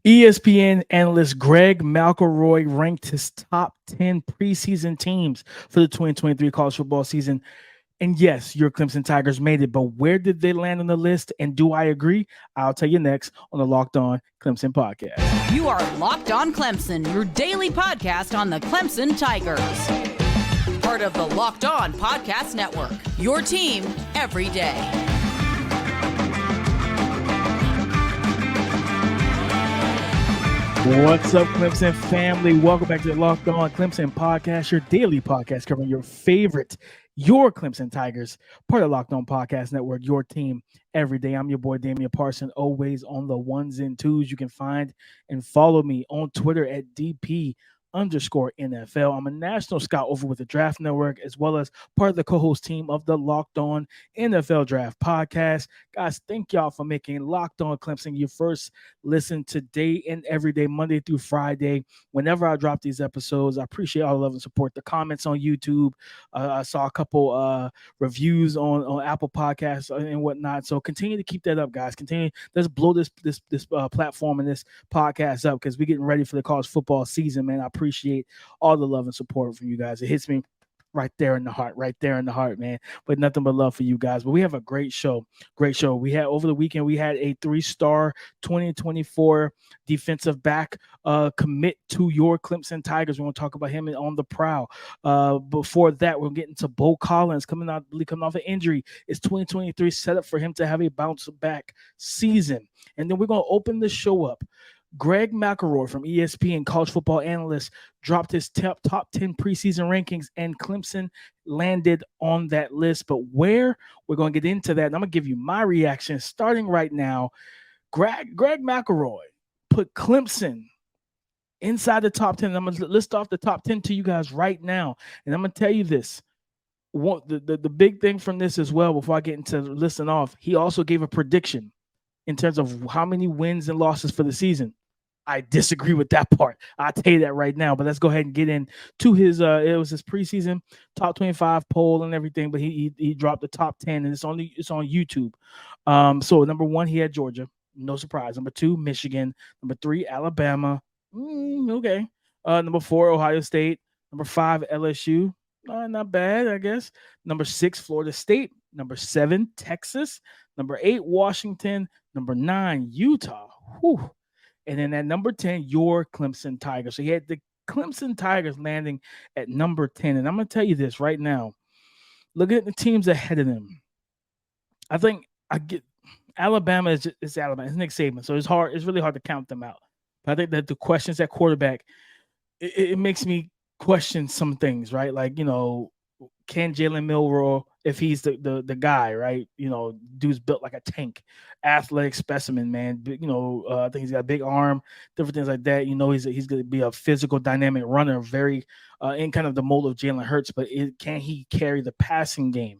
ESPN analyst Greg McElroy ranked his top 10 preseason teams for the 2023 college football season. And yes, your Clemson Tigers made it, but where did they land on the list? And do I agree? I'll tell you next on the Locked On Clemson podcast. You are Locked On Clemson, your daily podcast on the Clemson Tigers. Part of the Locked On Podcast Network, your team every day. What's up, Clemson family? Welcome back to the Locked On Clemson podcast, your daily podcast covering your Clemson Tigers, part of the Locked On Podcast Network, your team every day. I'm your boy, Damian Parson, always on the ones and twos. You can find and follow me on Twitter at DP_NFL. I'm a national scout over with the Draft Network, as well as part of the co-host team of the Locked On NFL Draft Podcast. Guys, thank y'all for making Locked On Clemson your first listen today and every day, Monday through Friday. Whenever I drop these episodes, I appreciate all the love and support. The comments on YouTube. I saw a couple reviews on Apple Podcasts and whatnot. So continue to keep that up, guys. Let's blow this platform and this podcast up, because we're getting ready for the college football season, man. I appreciate all the love and support from you guys. It hits me right there in the heart, man. But nothing but love for you guys. But we have a great show. We had over the weekend, we had a 3-star 2024 defensive back commit to your Clemson Tigers. We're going to talk about him on the Prowl. Before that, we're getting to Beaux Collins coming off an injury. It's 2023 set up for him to have a bounce back season. And then we're going to open the show up. Greg McElroy from ESPN, college football analyst, dropped his top 10 preseason rankings, and Clemson landed on that list. But where? We're going to get into that, and I'm going to give you my reaction starting right now. Greg McElroy put Clemson inside the top 10. I'm going to list off the top 10 to you guys right now, and I'm going to tell you this. The big thing from this as well, before I get into listing off, he also gave a prediction in terms of how many wins and losses for the season. I disagree with that part. I'll tell you that right now. But let's go ahead and get into his it was his preseason top 25 poll and everything, but he dropped the top 10, and it's on YouTube. So number 1, he had Georgia. No surprise. Number 2, Michigan. Number 3, Alabama. Okay. Number 4, Ohio State. Number 5, LSU. Not bad, I guess. Number 6, Florida State. Number 7, Texas. Number 8, Washington. Number 9, Utah. Whew. And then at number 10, your Clemson Tigers. So he had the Clemson Tigers landing at number 10. And I'm going to tell you this right now. Look at the teams ahead of them. I think Alabama is Alabama. It's Nick Saban. So it's really hard to count them out. But I think that the questions at quarterback, it makes me question some things, right? Like, can Jalen Milroe, if he's the guy, right? Dude's built like a tank, athletic specimen, man. I think he's got a big arm, different things like that. He's going to be a physical, dynamic runner, very in kind of the mold of Jalen Hurts. But can he carry the passing game?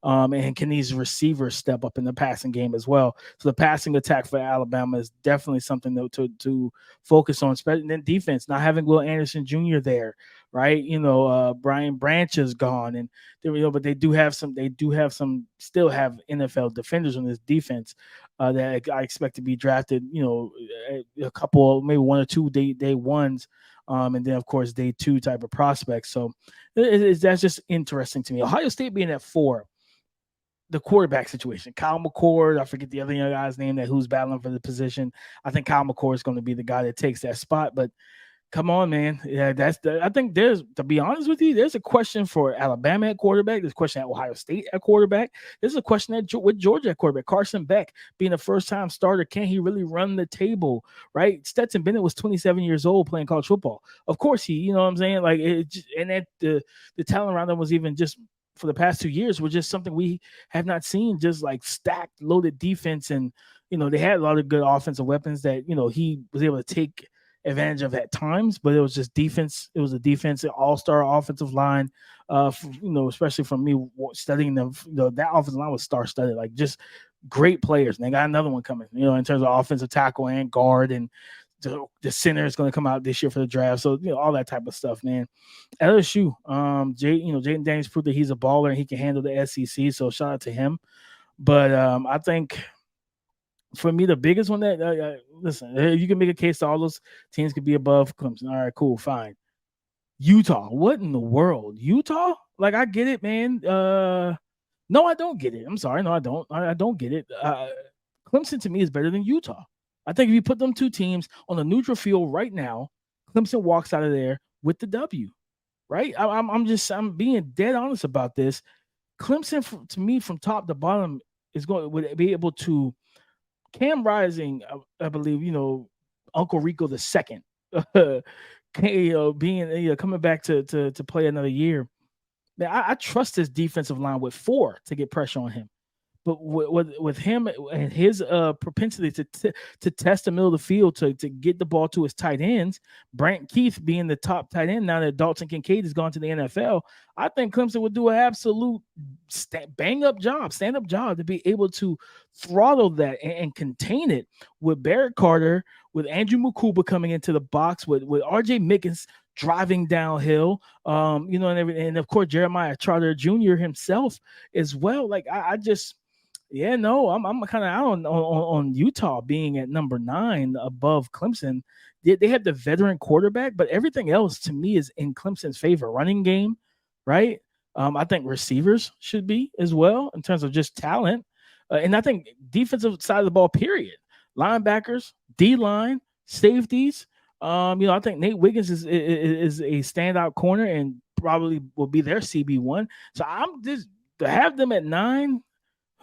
And can these receivers step up in the passing game as well? So the passing attack for Alabama is definitely something to focus on, especially in defense. Not having Will Anderson Jr. there, right? Brian Branch is gone, and but they do have some still have NFL defenders on this defense that I expect to be drafted. A couple, maybe 1 or 2 day ones. And then, of course, day 2 type of prospects. So that's just interesting to me. Ohio State being at 4. The quarterback situation, Kyle McCord, I forget the other young guy's name who's battling for the position. I think Kyle McCord is going to be the guy that takes that spot. But come on, man. Yeah, I think to be honest with you, there's a question for Alabama at quarterback. There's a question at Ohio State at quarterback. There's a question with Georgia at quarterback. Carson Beck being a first-time starter, can he really run the table, right? Stetson Bennett was 27 years old playing college football. Of course you know what I'm saying? Like, the talent around them was even just – for the past 2 years were just something we have not seen, just like stacked, loaded defense. And, they had a lot of good offensive weapons that, he was able to take advantage of at times, but it was just defense. It was a defensive all-star offensive line, especially from me studying them, that offensive line was star-studded, like just great players. And they got another one coming, in terms of offensive tackle and guard, and the center is going to come out this year for the draft. So, all that type of stuff, man. LSU, Jaden Daniels proved that he's a baller and he can handle the SEC. So shout out to him. But I think For me, the biggest one that listen, you can make a case that all those teams could be above Clemson. All right, cool, fine. Utah, what in the world? Utah? Like, I get it, man. No, I don't get it. I'm sorry, no, I don't. I don't get it. Clemson to me is better than Utah. I think if you put them two teams on a neutral field right now, Clemson walks out of there with the W. Right? I'm being dead honest about this. Clemson, to me, from top to bottom, would be able to. Cam Rising, I believe, Uncle Rico the second, being coming back to play another year. Man, I trust this defensive line with 4 to get pressure on him. But with him and his propensity to test the middle of the field to get the ball to his tight ends, Brant Keith being the top tight end now that Dalton Kincaid has gone to the NFL, I think Clemson would do an absolute stand-up job to be able to throttle that and contain it with Barrett Carter, with Andrew Mukuba coming into the box, with R.J. Mickens driving downhill, and of course Jeremiah Trotter Jr. himself as well. Like I just. Yeah, no, I'm kind of out on Utah being at number 9 above Clemson. They have the veteran quarterback, but everything else to me is in Clemson's favor. Running game, right? I think receivers should be as well in terms of just talent, and I think defensive side of the ball. Period. Linebackers, D line, safeties. I think Nate Wiggins is a standout corner and probably will be their CB1. So I'm just to have them at 9.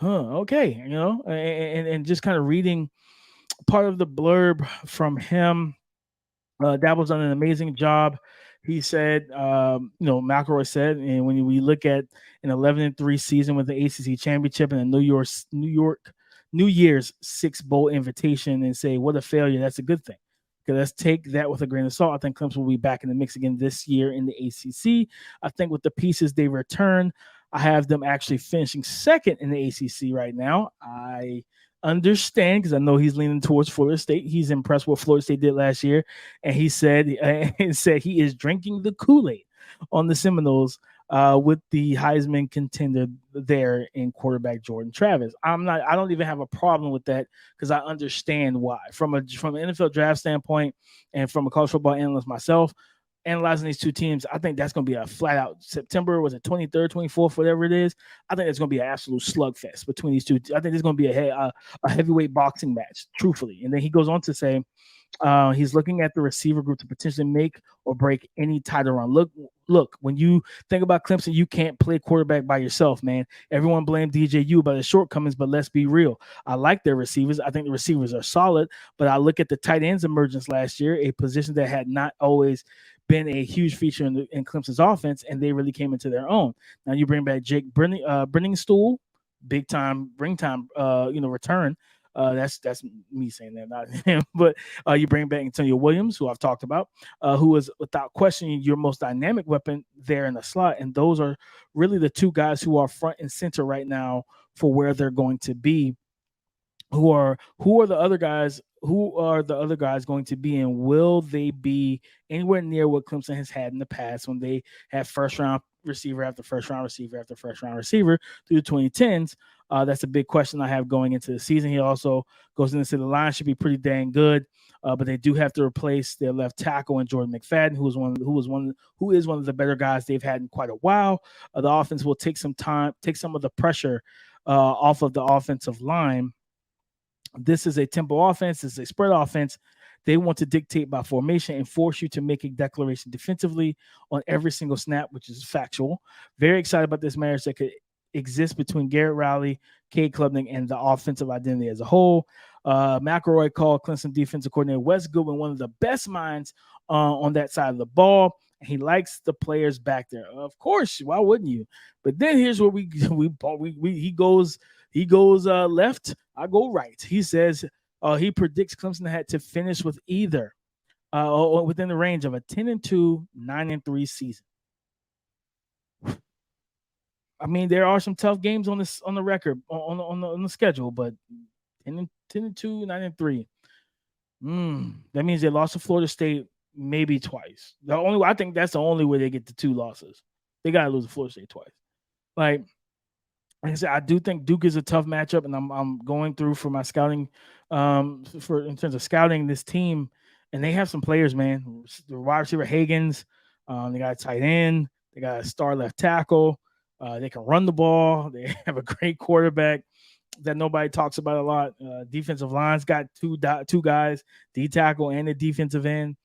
Okay, and just kind of reading part of the blurb from him. Dabble's done an amazing job. He said, McElroy said, and when we look at an 11-3 season with the ACC championship and a New Year's 6 bowl invitation, and say what a failure, that's a good thing. Okay, let's take that with a grain of salt. I think Clemson will be back in the mix again this year in the ACC. I think with the pieces they return, I have them actually finishing second in the ACC right now. I understand because I know he's leaning towards Florida State. He's impressed with what Florida State did last year, and he said he is drinking the Kool-Aid on the Seminoles with the Heisman contender there in quarterback Jordan Travis. I don't even have a problem with that because I understand why. From an NFL draft standpoint and from a college football analyst myself, analyzing these two teams, I think that's going to be a flat out September, was it 23rd, 24th, whatever it is. I think it's going to be an absolute slugfest between these two. I think there's going to be a heavyweight boxing match, truthfully. And then he goes on to say he's looking at the receiver group to potentially make or break any title run. Look, when you think about Clemson, you can't play quarterback by yourself, man. Everyone blamed DJU about his shortcomings, but let's be real. I like their receivers. I think the receivers are solid, but I look at the tight ends emergence last year, a position that had not always been a huge feature in Clemson's offense, and they really came into their own. Now you bring back Jake Brenningstool, big time, return. That's me saying that, not him. But you bring back Antonio Williams, who I've talked about, who is without question your most dynamic weapon there in the slot. And those are really the two guys who are front and center right now for where they're going to be. Who are the other guys? Who are the other guys going to be, and will they be anywhere near what Clemson has had in the past when they have first round receiver after first round receiver after first round receiver through the 2010s? That's a big question I have going into the season. He also goes into the line should be pretty dang good, but they do have to replace their left tackle and Jordan McFadden, who is one of the better guys they've had in quite a while. The offense will take some of the pressure off of the offensive line. This is a tempo offense. This is a spread offense. They want to dictate by formation and force you to make a declaration defensively on every single snap, which is factual. Very excited about this marriage that could exist between Garrett Riley, Cade Klubnik, and the offensive identity as a whole. McElroy called Clemson defensive coordinator Wes Goodwin one of the best minds on that side of the ball. He likes the players back there. Of course, why wouldn't you? But then here's where he goes left, I go right. He says he predicts Clemson had to finish with either or within the range of a 10-2, 9-3 season. I mean, there are some tough games on the record on the schedule, but 10-2, 9-3. That means they lost to Florida State maybe twice. I think that's the only way they get to 2 losses. They gotta lose to Florida State twice. Like, like I said, I do think Duke is a tough matchup, and I'm going through for my scouting, for in terms of scouting this team, and they have some players, man. The wide receiver Higgins, they got a tight end, they got a star left tackle. They can run the ball. They have a great quarterback that nobody talks about a lot. Defensive line's got two guys, D tackle and the defensive end.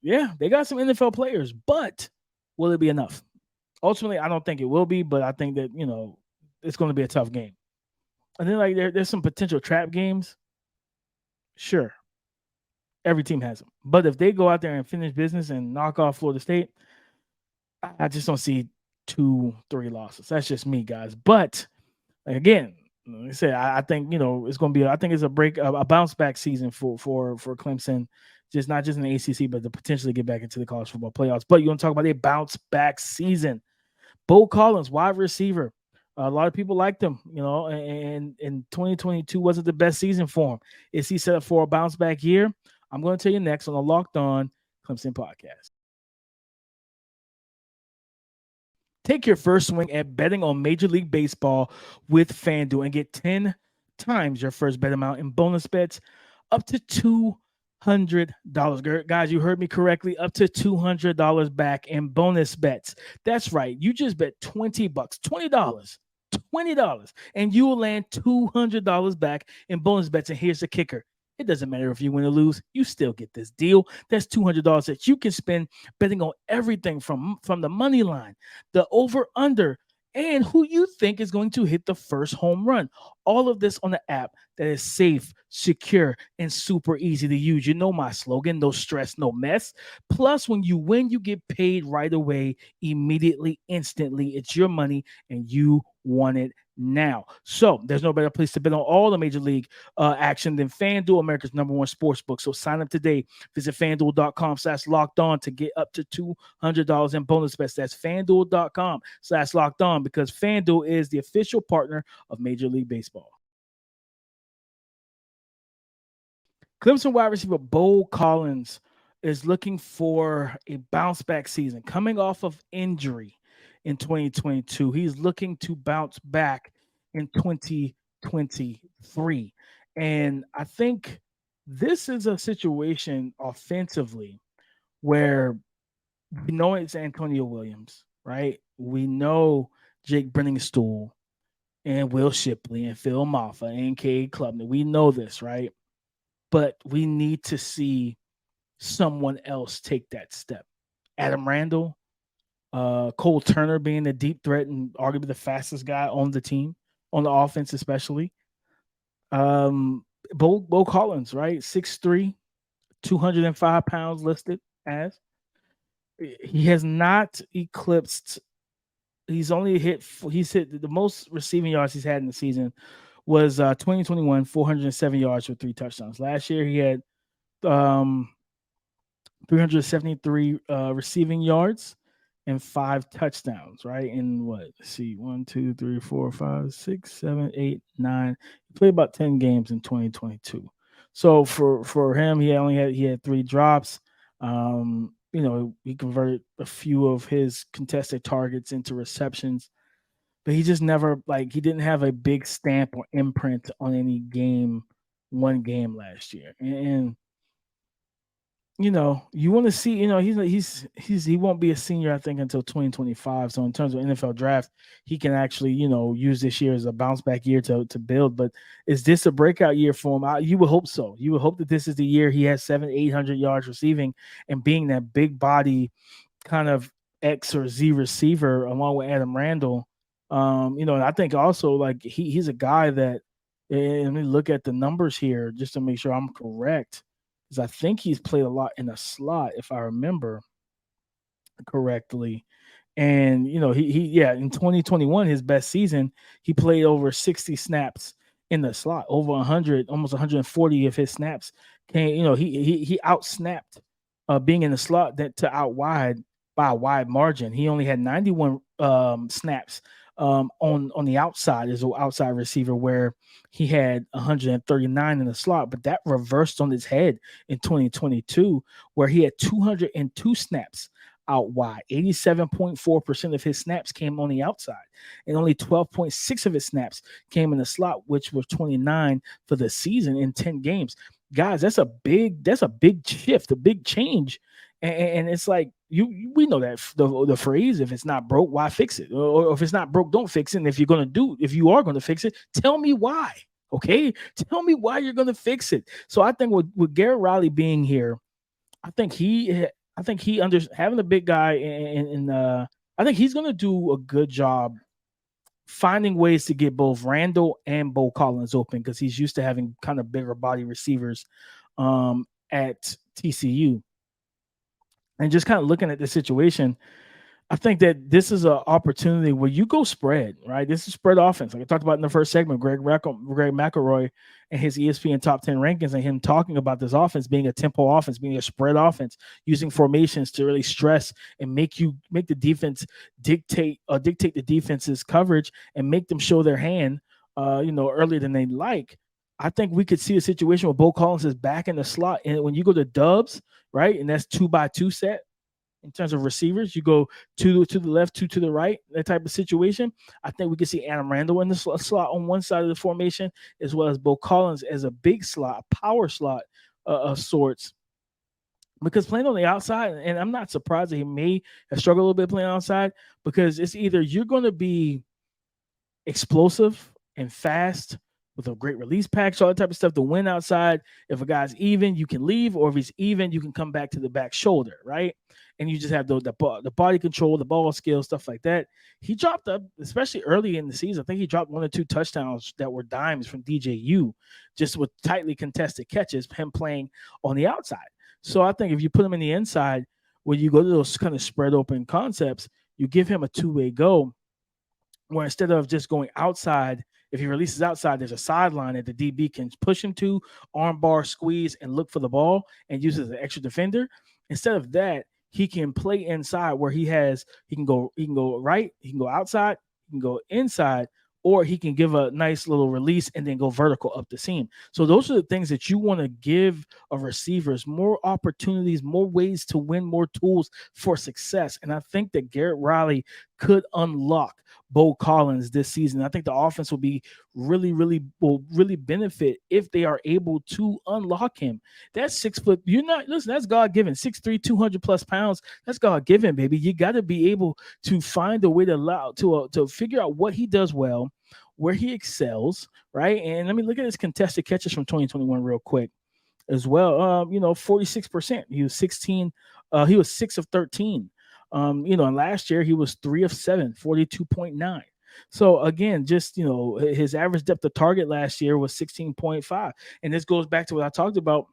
Yeah, they got some NFL players, but will it be enough? Ultimately, I don't think it will be, but I think that, it's going to be a tough game. And then, like, there's some potential trap games. Sure, every team has them. But if they go out there and finish business and knock off Florida State, I just don't see 2-3 losses. That's just me, guys. But again, like I said, I think it's going to be. I think it's a bounce back season for Clemson, just not just in the ACC, but to potentially get back into the college football playoffs. But you want to talk about a bounce back season? Beaux Collins, wide receiver. A lot of people liked him, and 2022 wasn't the best season for him. Is he set up for a bounce back year? I'm going to tell you next on the Locked On Clemson podcast. Take your first swing at betting on Major League Baseball with FanDuel and get 10 times your first bet amount in bonus bets up to $200. Guys, you heard me correctly. Up to $200 back in bonus bets. That's right. You just bet $20, $20, and you will land $200 back in bonus bets. And here's the kicker. It doesn't matter if you win or lose. You still get this deal. That's $200 that you can spend betting on everything from the money line, the over-under, and who you think is going to hit the first home run. All of this on the app that is safe, secure, and super easy to use. You know my slogan, no stress, no mess. Plus, when you win, you get paid right away, immediately, instantly. It's your money, and you want it now. So there's no better place to bet on all the Major League action than FanDuel, America's #1 sports book. So sign up today. Visit FanDuel.com/lockedon to get up to $200 in bonus bets. That's FanDuel.com/lockedon, because FanDuel is the official partner of Major League Baseball. Clemson wide receiver Beaux Collins is looking for a bounce back season, coming off of injury in 2022. He's looking to bounce back in 2023. And I think this is a situation offensively where we know it's Antonio Williams, right? We know Jake Brenningstool and Will Shipley and Phil Maffa and Cade Klubner. We know this, right? But we need to see someone else take that step. Adam Randall, Cole Turner being the deep threat and arguably the fastest guy on the team, on the offense especially. Beaux Collins, right? 6'3", 205 pounds listed as. He has not eclipsed. He's hit the most receiving yards he's had in the season was 2021, 407 yards with 3 touchdowns. Last year he had 373 receiving yards and 5 touchdowns, right? And let's see, 1, 2, 3, 4, 5, 6, 7, 8, 9. He played about 10 games in 2022. So for him, he had 3 drops. He converted a few of his contested targets into receptions, but he just never, he didn't have a big stamp or imprint on any one game last year. And you want to see, he won't be a senior, I think, until 2025. So in terms of NFL draft, he can actually, use this year as a bounce back year to build. But is this a breakout year for him? You would hope so. You would hope that this is the year he has 700-800 yards receiving and being that big body kind of X or Z receiver along with Adam Randall. And I think also he's a guy that, and let me look at the numbers here just to make sure I'm correct, because I think he's played a lot in a slot, if I remember correctly. And, in 2021, his best season, he played over 60 snaps in the slot, over 100, almost 140 of his snaps came, he outsnapped being in the slot to out wide by a wide margin. He only had 91 snaps on the outside as an outside receiver, where he had 139 in the slot, but that reversed on his head in 2022, where he had 202 snaps out wide. 87.4% of his snaps came on the outside, and only 12.6 of his snaps came in the slot, which was 29 for the season in 10 games. Guys, that's a big shift, a big change. And it's like we know that the phrase, if it's not broke, why fix it? Or if it's not broke, don't fix it. And if you are going to fix it, tell me why. Okay, tell me why you're going to fix it. So I think with Garrett Riley being here, I think having a big guy, and I think he's going to do a good job finding ways to get both Randall and Beaux Collins open, because he's used to having kind of bigger body receivers at TCU. And just kind of looking at the situation, I think that this is an opportunity where you go spread, right? This is spread offense. Like I talked about in the first segment, Greg McElroy and his ESPN top 10 rankings, and him talking about this offense being a tempo offense, being a spread offense, using formations to really stress and make the defense dictate the defense's coverage and make them show their hand, earlier than they like. I think we could see a situation where Beaux Collins is back in the slot, and when you go to dubs, right, and that's 2x2 set. In terms of receivers, you go two to the left, two to the right, that type of situation. I think we can see Adam Randall in the slot on one side of the formation, as well as Beaux Collins as a big slot, a power slot of sorts. Because playing on the outside, and I'm not surprised that he may have struggled a little bit playing outside, because it's either you're going to be explosive and fast with a great release package, all that type of stuff to win outside. If a guy's even, you can leave, or if he's even, you can come back to the back shoulder, right? And you just have the body control, the ball skills, stuff like that. He dropped up, especially early in the season. I think he dropped 1 or 2 touchdowns that were dimes from DJU, just with tightly contested catches, him playing on the outside. So I think if you put him in the inside, when you go to those kind of spread open concepts, you give him a two-way go, where instead of just going outside, if he releases outside, there's a sideline that the DB can push him to, arm bar, squeeze, and look for the ball and use it as an extra defender. Instead of that, he can play inside, where he can go right, he can go outside, he can go inside, or he can give a nice little release and then go vertical up the seam. So those are the things that you want to give a receivers: more opportunities, more ways to win, more tools for success. And I think that Garrett Riley could unlock Beaux Collins this season. I think the offense will be really benefit if they are able to unlock him. That's 6 foot. That's God-given. 6'3", 200 plus pounds. That's God-given, baby. You got to be able to find a way to figure out what he does well, where he excels, right? And let me look at his contested catches from 2021 real quick as well. 46%. He was 16. He was 6 of 13. And last year he was 3 of 7, 42.9. So again, just, his average depth of target last year was 16.5. And this goes back to what I talked about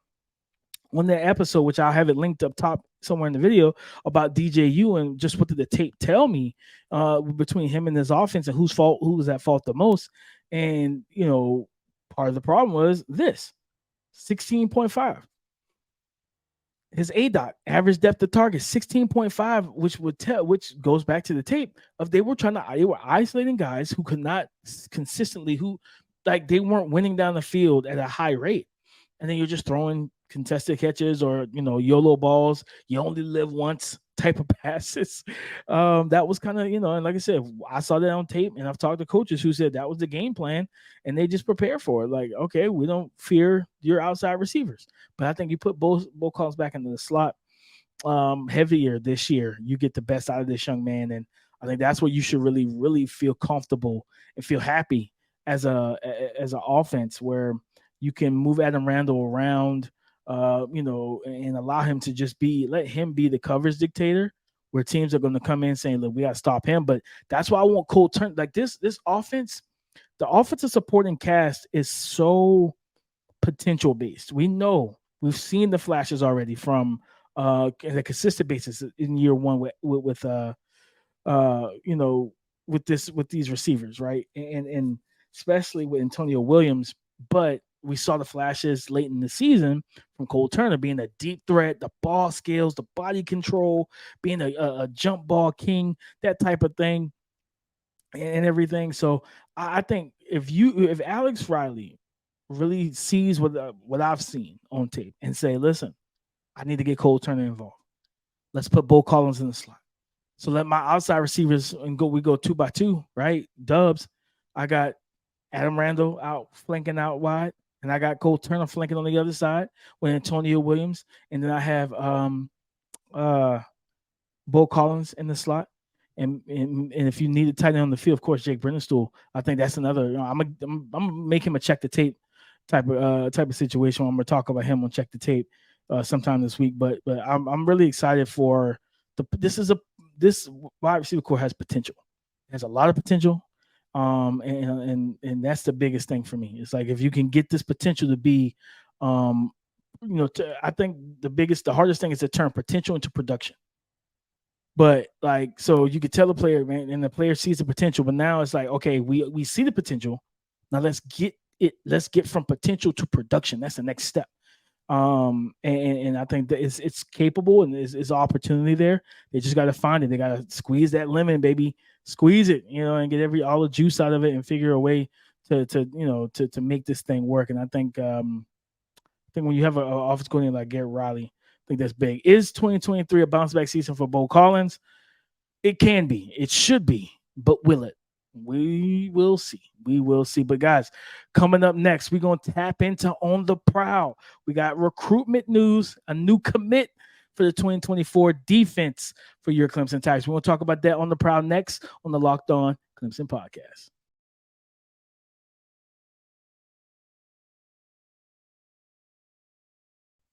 on that episode, which I'll have it linked up top somewhere in the video, about DJU and just what did the tape tell me between him and his offense, and who was at fault the most. And, part of the problem was this: 16.5. His ADOT, average depth of target, 16.5, which goes back to the tape of they were isolating guys who could not consistently, they weren't winning down the field at a high rate. And then you're just throwing contested catches or, YOLO balls. You only live once type of passes. That was kind of, and like I said, I saw that on tape, and I've talked to coaches who said that was the game plan, and they just prepare for it. Like, okay, we don't fear your outside receivers. But I think you put Beaux Collins back into the slot heavier this year, you get the best out of this young man. And I think that's where you should really, really feel comfortable and feel happy as an offense, where you can move Adam Randall around, and allow him to let him be the coverage dictator, where teams are going to come in saying, look, we got to stop him. But that's why I want Cole Turner. Like this offense, the offensive supporting cast is so potential based. We've seen the flashes already from a consistent basis in year one with these receivers, right? And especially with Antonio Williams, but we saw the flashes late in the season from Cole Turner being a deep threat, the ball skills, the body control, being a jump ball king, that type of thing, and everything. So I think if Alex Riley really sees what I've seen on tape and say, listen, I need to get Cole Turner involved. let's put Beaux Collins in the slot. So let my outside receivers we go 2x2, right? Dubs. I got Adam Randall out flanking out wide, and I got Cole Turner flanking on the other side with Antonio Williams, and then I have Beaux Collins in the slot. And if you need a tight end on the field, of course, Jake Brennerstool. I think that's another. I'm gonna make him a check the tape type of situation. I'm gonna talk about him on check the tape sometime this week. But I'm really excited for this wide receiver core has potential. It has a lot of potential. And that's the biggest thing for me. It's like if you can get this potential to be, I think the hardest thing is to turn potential into production. But like, so you could tell the player, man, and the player sees the potential. But now it's like, okay, we see the potential. Now let's get from potential to production. That's the next step. And I think that it's capable and there's opportunity there. They just got to find it. They got to squeeze that lemon, baby, squeeze it, and get all the juice out of it and figure a way to make this thing work. And I think when you have an offensive coordinator like Garrett Riley, I think that's big. Is 2023 a bounce back season for Beaux Collins? It can be. It should be. But will it? We will see. We will see. But guys, coming up next, we're going to tap into On the Prowl. We got recruitment news, a new commit for the 2024 defense for your Clemson Tigers. We're going to talk about that on the Prowl next on the Locked On Clemson Podcast.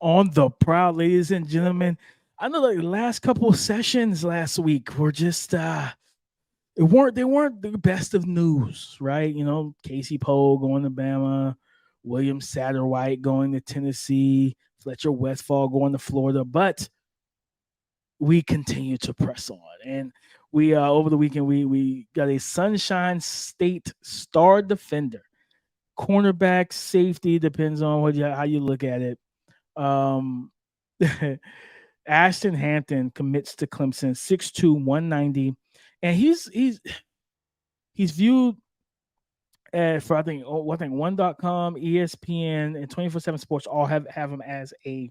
On the Prowl, ladies and gentlemen. I know the last couple of sessions last week were just they weren't the best of news, right? Casey Poe going to Bama, William Satterwhite going to Tennessee, Fletcher Westphal going to Florida, but we continue to press on. And we over the weekend we got a Sunshine State star defender, cornerback, safety, depends on how you look at it. Ashton Hampton commits to Clemson, 6'2", 190, and he's viewed for I think 1.com, ESPN, and 24/7 Sports all have him as a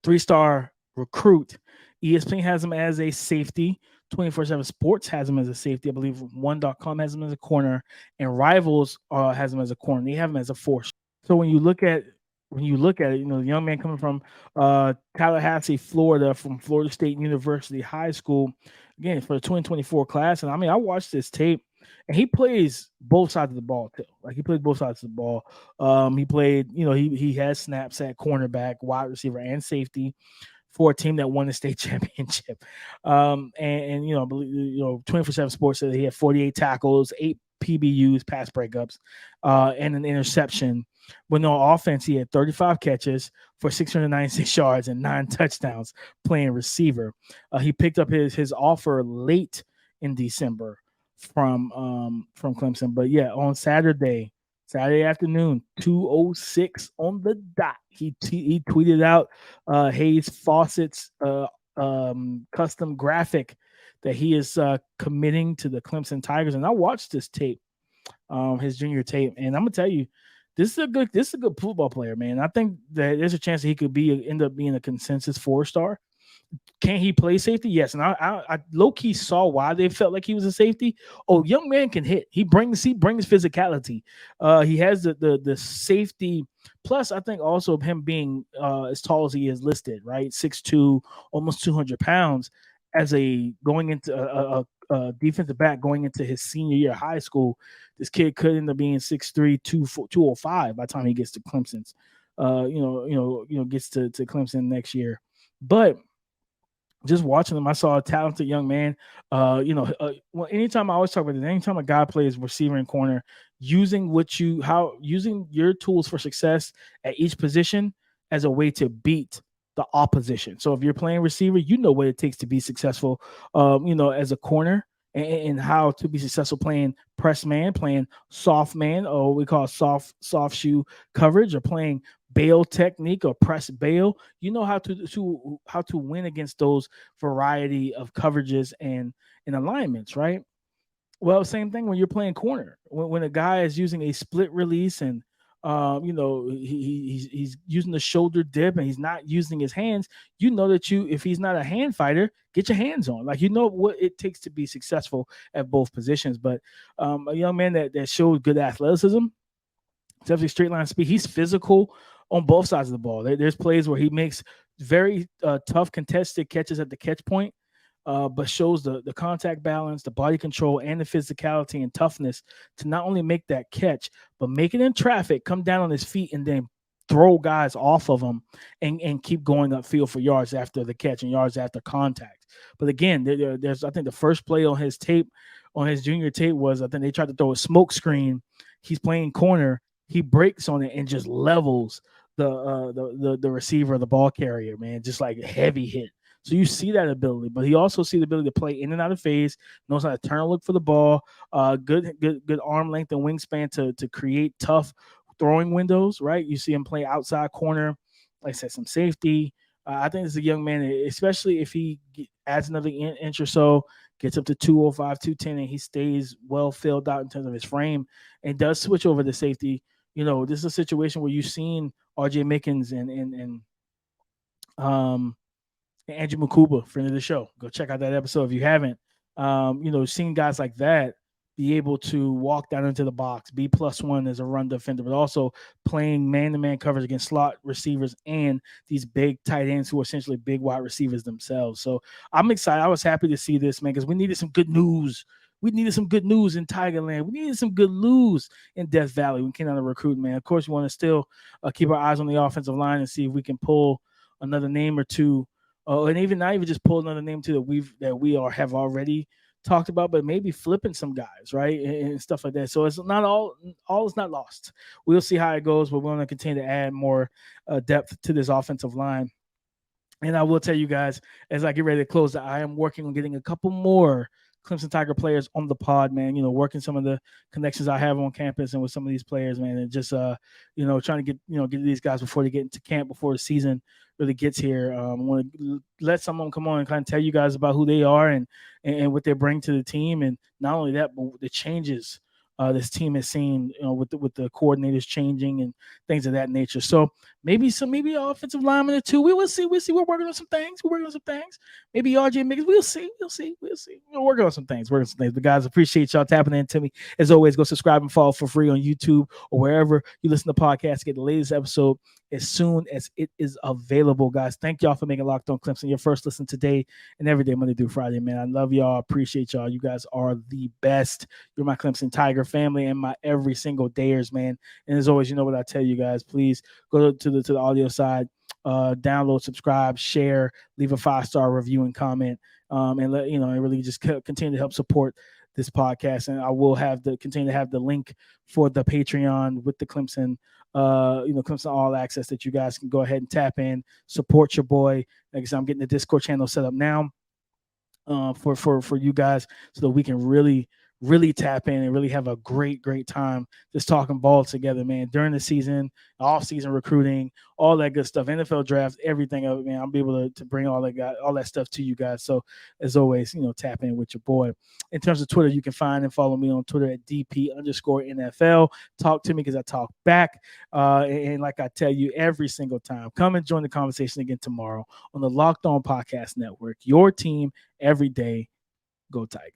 3-star recruit. ESPN has him as a safety. 24/7 Sports has him as a safety. I believe 1.com has him as a corner, and Rivals has him as a corner. They have him as a 4. So when you look at it, the young man coming from Tallahassee, Florida, from Florida State University High School, again, for the 2024 class. And I mean, I watched this tape, and he plays both sides of the ball too. Like, he plays both sides of the ball. He played, he has snaps at cornerback, wide receiver, and safety for a team that won the state championship. And 24/7 Sports said he had 48 tackles, 8 PBUs, pass breakups, and an interception. With no offense, he had 35 catches for 696 yards and 9 touchdowns playing receiver. He picked up his offer late in December from Clemson. But yeah, on Saturday afternoon, 2:06 on the dot, he tweeted out Hayes Fawcett's custom graphic that he is committing to the Clemson Tigers. And I watched this tape, his junior tape, and I'm gonna tell you, this is a good football player, man. I think that there's a chance that he could end up being a consensus 4-star. Can he play safety? Yes. And I low-key saw why they felt like he was a safety. Oh, young man can hit. He brings physicality. He has the safety. Plus, I think also him being as tall as he is listed, right? 6'2", almost 200 pounds, as going into a defensive back going into his senior year of high school. This kid could end up being 6'3", 205 by the time he gets to Clemson's, gets to Clemson next year. But just watching him, I saw a talented young man. Anytime I always talk about it, anytime a guy plays receiver and corner, using your tools for success at each position as a way to beat the opposition. So if you're playing receiver, you know what it takes to be successful, as a corner, and how to be successful playing press man, playing soft man, or what we call soft shoe coverage, or playing bail technique or press bail. You know how to win against those variety of coverages and alignments, right? Well, same thing when you're playing corner. When a guy is using a split release and He's using the shoulder dip and he's not using his hands. You know that if he's not a hand fighter, get your hands on. Like, you know what it takes to be successful at both positions. But a young man that showed good athleticism, definitely straight line speed. He's physical on both sides of the ball. There's plays where he makes very tough contested catches at the catch point, but shows the contact balance, the body control, and the physicality and toughness to not only make that catch, but make it in traffic, come down on his feet, and then throw guys off of him and keep going upfield for yards after the catch and yards after contact. But again, there's I think the first play on his tape, on his junior tape, was I think they tried to throw a smoke screen. He's playing corner. He breaks on it and just levels the receiver, the ball carrier, man, just like a heavy hit. So you see that ability, but he also see the ability to play in and out of phase, knows how to turn and look for the ball, good arm length and wingspan to create tough throwing windows, right? You see him play outside corner, like I said, some safety. I think this is a young man, especially if he adds another inch or so, gets up to 205, 210, and he stays well filled out in terms of his frame and does switch over to safety. This is a situation where you've seen RJ Mickens and Andrew Makuba, friend of the show. Go check out that episode if you haven't. Seeing guys like that be able to walk down into the box, be +1 as a run defender, but also playing man-to-man coverage against slot receivers and these big tight ends who are essentially big wide receivers themselves. So I'm excited. I was happy to see this, man, because we needed some good news. We needed some good news in Tigerland. We needed some good news in Death Valley. We came out of recruiting, man. Of course, we want to still keep our eyes on the offensive line and see if we can pull another name or two, and even not even just pull another name too that we have already talked about, but maybe flipping some guys, right, and stuff like that. So it's not all is not lost. We'll see how it goes, but we're going to continue to add more depth to this offensive line. And I will tell you guys, as I get ready to close, that I am working on getting a couple more Clemson Tiger players on the pod, man. Working some of the connections I have on campus and with some of these players, man, and just trying to get these guys before they get into camp, before the season really gets here. I want to let someone come on and kind of tell you guys about who they are and what they bring to the team, and not only that, but the changes this team has seen, with the coordinators changing and things of that nature. So maybe offensive lineman or two. We will see. We're working on some things. Maybe RJ Mickens. We'll see. We're working on some things. But guys, appreciate y'all tapping into me. As always, go subscribe and follow for free on YouTube or wherever you listen to podcasts. Get the latest episode as soon as it is available, guys. Thank y'all for making Locked On Clemson your first listen today and every day, Monday through Friday, man. I love y'all. Appreciate y'all. You guys are the best. You're my Clemson Tiger family and my every single dayers, man. And as always, you know what I tell you guys. Please go to the audio side, download, subscribe, share, leave a 5-star review and comment, and let and really just continue to help support this podcast. And I will continue to have the link for the Patreon with the Clemson, Clemson All Access, that you guys can go ahead and tap in, support your boy. Like I said, I'm getting the Discord channel set up now for you guys so that we can really tap in and really have a great time just talking ball together, man, during the season, off-season recruiting, all that good stuff, NFL draft, everything of it, man. I'll be able to bring all that stuff to you guys. So as always, tap in with your boy. In terms of Twitter, you can find and follow me on Twitter at DP_NFL. Talk to me because I talk back. And like I tell you every single time, come and join the conversation again tomorrow on the Locked On Podcast Network. Your team every day. Go Tigers.